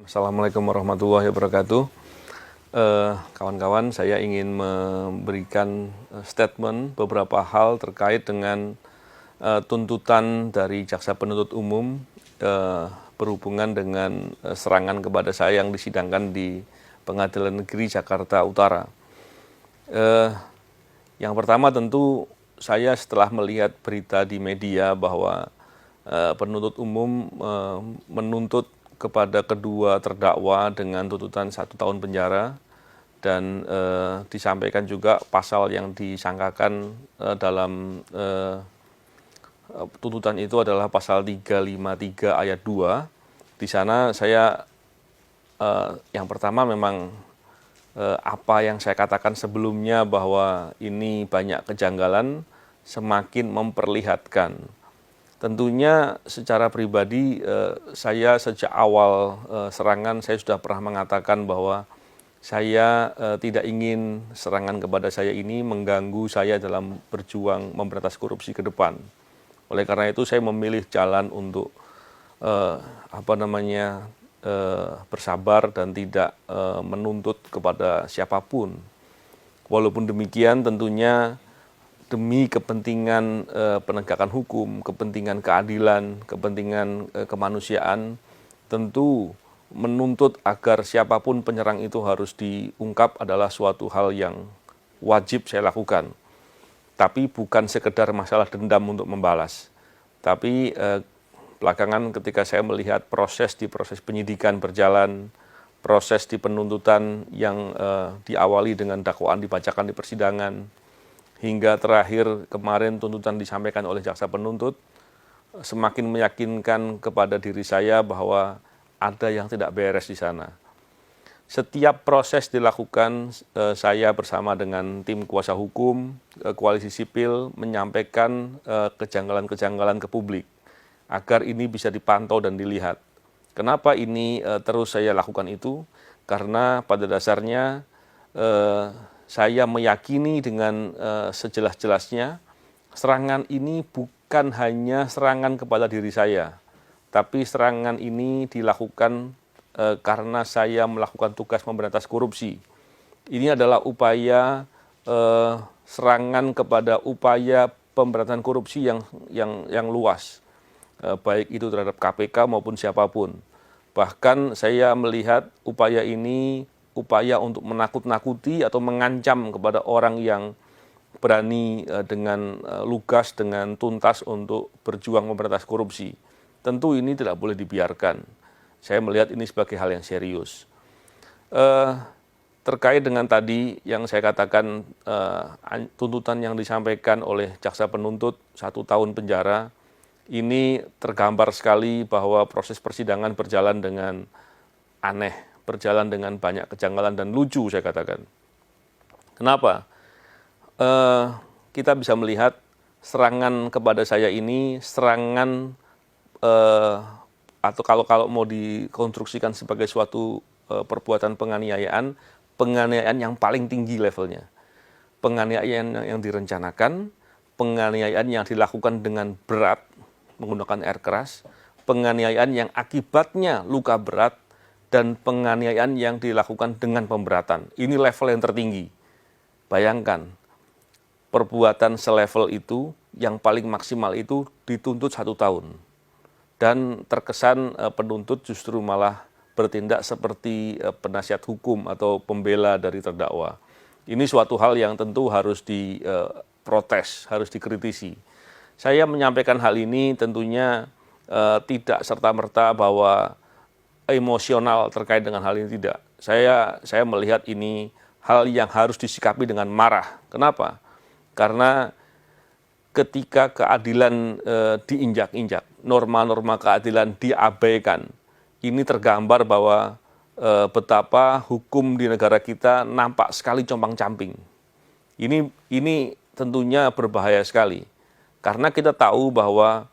Assalamualaikum warahmatullahi wabarakatuh. Kawan-kawan, saya ingin memberikan statement beberapa hal terkait dengan tuntutan dari Jaksa Penuntut Umum berhubungan dengan serangan kepada saya yang disidangkan di Pengadilan Negeri Jakarta Utara. Yang pertama tentu saya setelah melihat berita di media bahwa penuntut umum menuntut kepada kedua terdakwa dengan tuntutan 1 tahun penjara dan disampaikan juga pasal yang disangkakan dalam tuntutan itu adalah pasal 353 ayat 2. Di sana saya yang pertama memang apa yang saya katakan sebelumnya bahwa ini banyak kejanggalan semakin memperlihatkan. Tentunya secara pribadi saya sejak awal serangan saya sudah pernah mengatakan bahwa saya tidak ingin serangan kepada saya ini mengganggu saya dalam berjuang memberantas korupsi ke depan. Oleh karena itu saya memilih jalan untuk bersabar dan tidak menuntut kepada siapapun. Walaupun demikian tentunya demi kepentingan penegakan hukum, kepentingan keadilan, kepentingan kemanusiaan, tentu menuntut agar siapapun penyerang itu harus diungkap adalah suatu hal yang wajib saya lakukan. Tapi bukan sekedar masalah dendam untuk membalas. Tapi belakangan ketika saya melihat proses penyidikan berjalan, proses di penuntutan yang diawali dengan dakwaan dibacakan di persidangan, hingga terakhir kemarin tuntutan disampaikan oleh jaksa penuntut, semakin meyakinkan kepada diri saya bahwa ada yang tidak beres di sana. Setiap proses dilakukan, saya bersama dengan tim kuasa hukum, koalisi sipil, menyampaikan kejanggalan-kejanggalan ke publik, agar ini bisa dipantau dan dilihat. Kenapa ini terus saya lakukan itu? Karena pada dasarnya saya meyakini dengan sejelas-jelasnya serangan ini bukan hanya serangan kepada diri saya, tapi serangan ini dilakukan karena saya melakukan tugas memberantas korupsi. Ini adalah upaya serangan kepada upaya pemberantasan korupsi yang luas, baik itu terhadap KPK maupun siapapun. Bahkan saya melihat upaya ini upaya untuk menakut-nakuti atau mengancam kepada orang yang berani dengan lugas, dengan tuntas untuk berjuang memberantas korupsi. Tentu ini tidak boleh dibiarkan. Saya melihat ini sebagai hal yang serius. Terkait dengan tadi yang saya katakan tuntutan yang disampaikan oleh jaksa penuntut 1 tahun penjara, ini tergambar sekali bahwa proses persidangan berjalan dengan aneh, berjalan dengan banyak kejanggalan dan lucu saya katakan. Kenapa? Kita bisa melihat serangan kepada saya ini serangan atau kalau mau dikonstruksikan sebagai suatu perbuatan penganiayaan yang paling tinggi levelnya. Penganiayaan yang direncanakan, penganiayaan yang dilakukan dengan berat menggunakan air keras, penganiayaan yang akibatnya luka berat, dan penganiayaan yang dilakukan dengan pemberatan. Ini level yang tertinggi. Bayangkan, perbuatan selevel itu, yang paling maksimal itu dituntut 1 tahun. Dan terkesan penuntut justru malah bertindak seperti penasihat hukum atau pembela dari terdakwa. Ini suatu hal yang tentu harus diprotes, harus dikritisi. Saya menyampaikan hal ini tentunya tidak serta-merta bahwa emosional terkait dengan hal ini, tidak. Saya melihat ini hal yang harus disikapi dengan marah. Kenapa? Karena ketika keadilan diinjak-injak, norma-norma keadilan diabaikan, ini tergambar bahwa betapa hukum di negara kita nampak sekali compang-camping. Ini tentunya berbahaya sekali. Karena kita tahu bahwa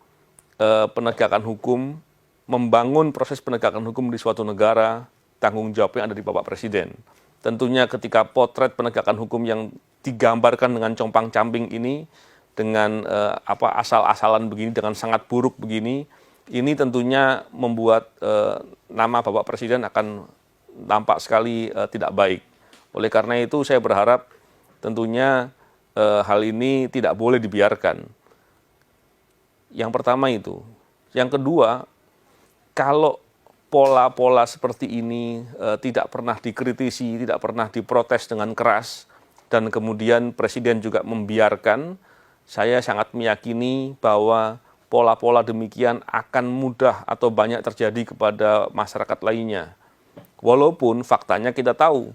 penegakan hukum, membangun proses penegakan hukum di suatu negara, tanggung jawabnya ada di Bapak Presiden. Tentunya ketika potret penegakan hukum yang digambarkan dengan compang-camping ini, dengan asal-asalan begini, dengan sangat buruk begini, ini tentunya membuat nama Bapak Presiden akan nampak sekali tidak baik. Oleh karena itu saya berharap tentunya hal ini tidak boleh dibiarkan. Yang pertama itu. Yang kedua, kalau pola-pola seperti ini tidak pernah dikritisi, tidak pernah diprotes dengan keras, dan kemudian Presiden juga membiarkan, saya sangat meyakini bahwa pola-pola demikian akan mudah atau banyak terjadi kepada masyarakat lainnya. Walaupun faktanya kita tahu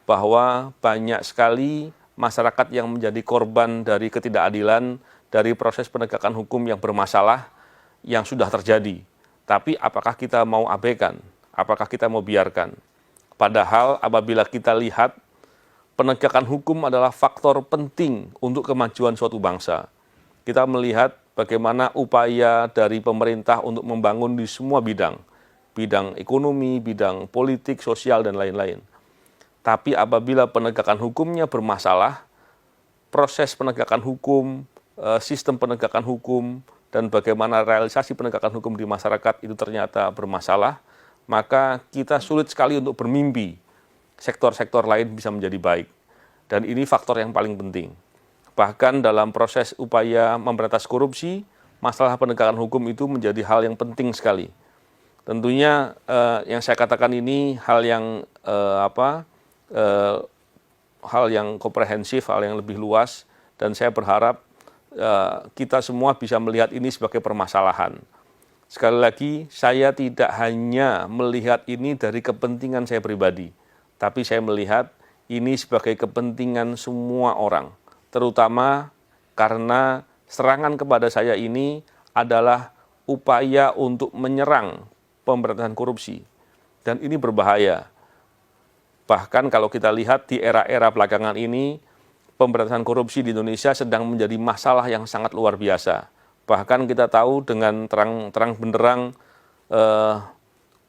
bahwa banyak sekali masyarakat yang menjadi korban dari ketidakadilan, dari proses penegakan hukum yang bermasalah, yang sudah terjadi. Tapi apakah kita mau abaikan? Apakah kita mau biarkan? Padahal apabila kita lihat, penegakan hukum adalah faktor penting untuk kemajuan suatu bangsa. Kita melihat bagaimana upaya dari pemerintah untuk membangun di semua bidang. Bidang ekonomi, bidang politik, sosial, dan lain-lain. Tapi apabila penegakan hukumnya bermasalah, proses penegakan hukum, sistem penegakan hukum, dan bagaimana realisasi penegakan hukum di masyarakat itu ternyata bermasalah, maka kita sulit sekali untuk bermimpi sektor-sektor lain bisa menjadi baik. Dan ini faktor yang paling penting. Bahkan dalam proses upaya memberantas korupsi, masalah penegakan hukum itu menjadi hal yang penting sekali. Tentunya yang saya katakan ini hal yang hal yang komprehensif, hal yang lebih luas, dan saya berharap kita semua bisa melihat ini sebagai permasalahan. Sekali lagi, saya tidak hanya melihat ini dari kepentingan saya pribadi, tapi saya melihat ini sebagai kepentingan semua orang, terutama karena serangan kepada saya ini adalah upaya untuk menyerang pemberantasan korupsi, dan ini berbahaya. Bahkan kalau kita lihat di era-era belakangan ini, pemberantasan korupsi di Indonesia sedang menjadi masalah yang sangat luar biasa. Bahkan kita tahu dengan terang benderang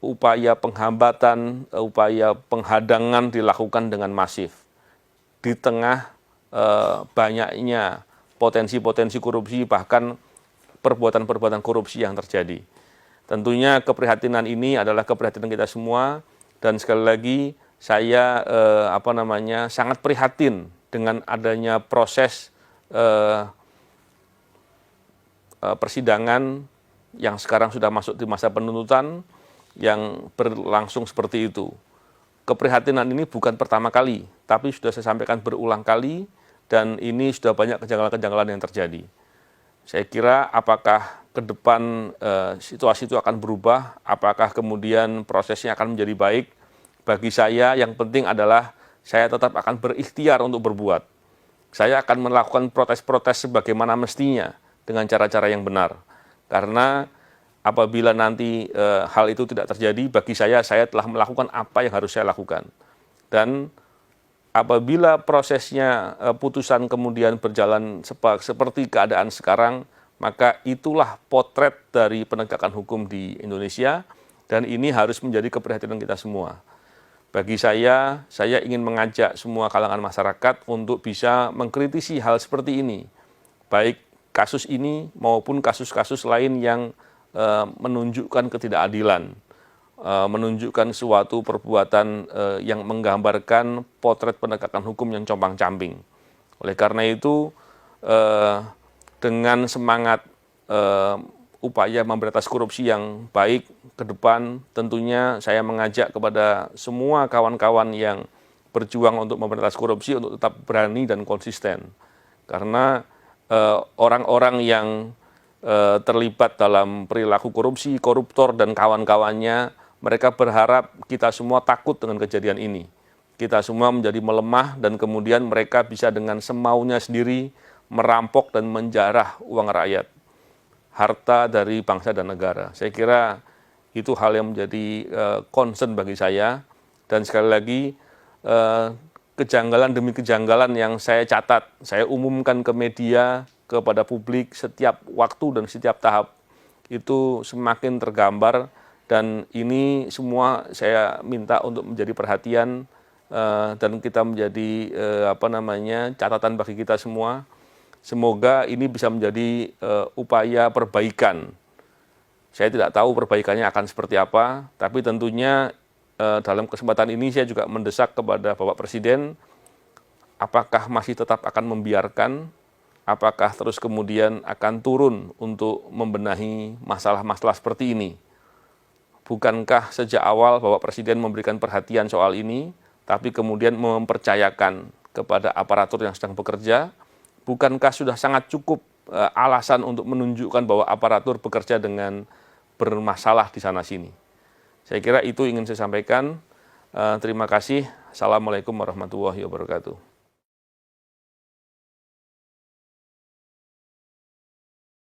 upaya penghambatan, upaya penghadangan dilakukan dengan masif. Di tengah banyaknya potensi-potensi korupsi, bahkan perbuatan-perbuatan korupsi yang terjadi. Tentunya keprihatinan ini adalah keprihatinan kita semua, dan sekali lagi saya sangat prihatin dengan adanya proses persidangan yang sekarang sudah masuk di masa penuntutan yang berlangsung seperti itu. Keprihatinan ini bukan pertama kali, tapi sudah saya sampaikan berulang kali, dan ini sudah banyak kejanggalan-kejanggalan yang terjadi. Saya kira apakah ke depan situasi itu akan berubah, apakah kemudian prosesnya akan menjadi baik. Bagi saya yang penting adalah saya tetap akan berikhtiar untuk berbuat. Saya akan melakukan protes-protes sebagaimana mestinya dengan cara-cara yang benar. Karena apabila nanti hal itu tidak terjadi, bagi saya telah melakukan apa yang harus saya lakukan. Dan apabila prosesnya putusan kemudian berjalan seperti keadaan sekarang, maka itulah potret dari penegakan hukum di Indonesia, dan ini harus menjadi keprihatinan kita semua. Bagi saya ingin mengajak semua kalangan masyarakat untuk bisa mengkritisi hal seperti ini, baik kasus ini maupun kasus-kasus lain yang menunjukkan ketidakadilan, menunjukkan suatu perbuatan yang menggambarkan potret penegakan hukum yang compang-camping. Oleh karena itu, dengan semangat upaya memberantas korupsi yang baik ke depan, tentunya saya mengajak kepada semua kawan-kawan yang berjuang untuk memberantas korupsi untuk tetap berani dan konsisten. Karena orang-orang yang terlibat dalam perilaku korupsi, koruptor, dan kawan-kawannya, mereka berharap kita semua takut dengan kejadian ini. Kita semua menjadi melemah, dan kemudian mereka bisa dengan semaunya sendiri merampok dan menjarah uang rakyat, harta dari bangsa dan negara. Saya kira itu hal yang menjadi concern bagi saya, dan sekali lagi kejanggalan demi kejanggalan yang saya catat, saya umumkan ke media, kepada publik setiap waktu dan setiap tahap, itu semakin tergambar, dan ini semua saya minta untuk menjadi perhatian dan kita menjadi catatan bagi kita semua. Semoga ini bisa menjadi upaya perbaikan Saya tidak tahu perbaikannya akan seperti apa, tapi tentunya dalam kesempatan ini saya juga mendesak kepada Bapak Presiden, apakah masih tetap akan membiarkan, apakah terus kemudian akan turun untuk membenahi masalah-masalah seperti ini. Bukankah sejak awal Bapak Presiden memberikan perhatian soal ini, tapi kemudian mempercayakan kepada aparatur yang sedang bekerja, bukankah sudah sangat cukup alasan untuk menunjukkan bahwa aparatur bekerja dengan bermasalah di sana-sini. Saya kira itu ingin saya sampaikan. Terima kasih. Assalamualaikum warahmatullahi wabarakatuh.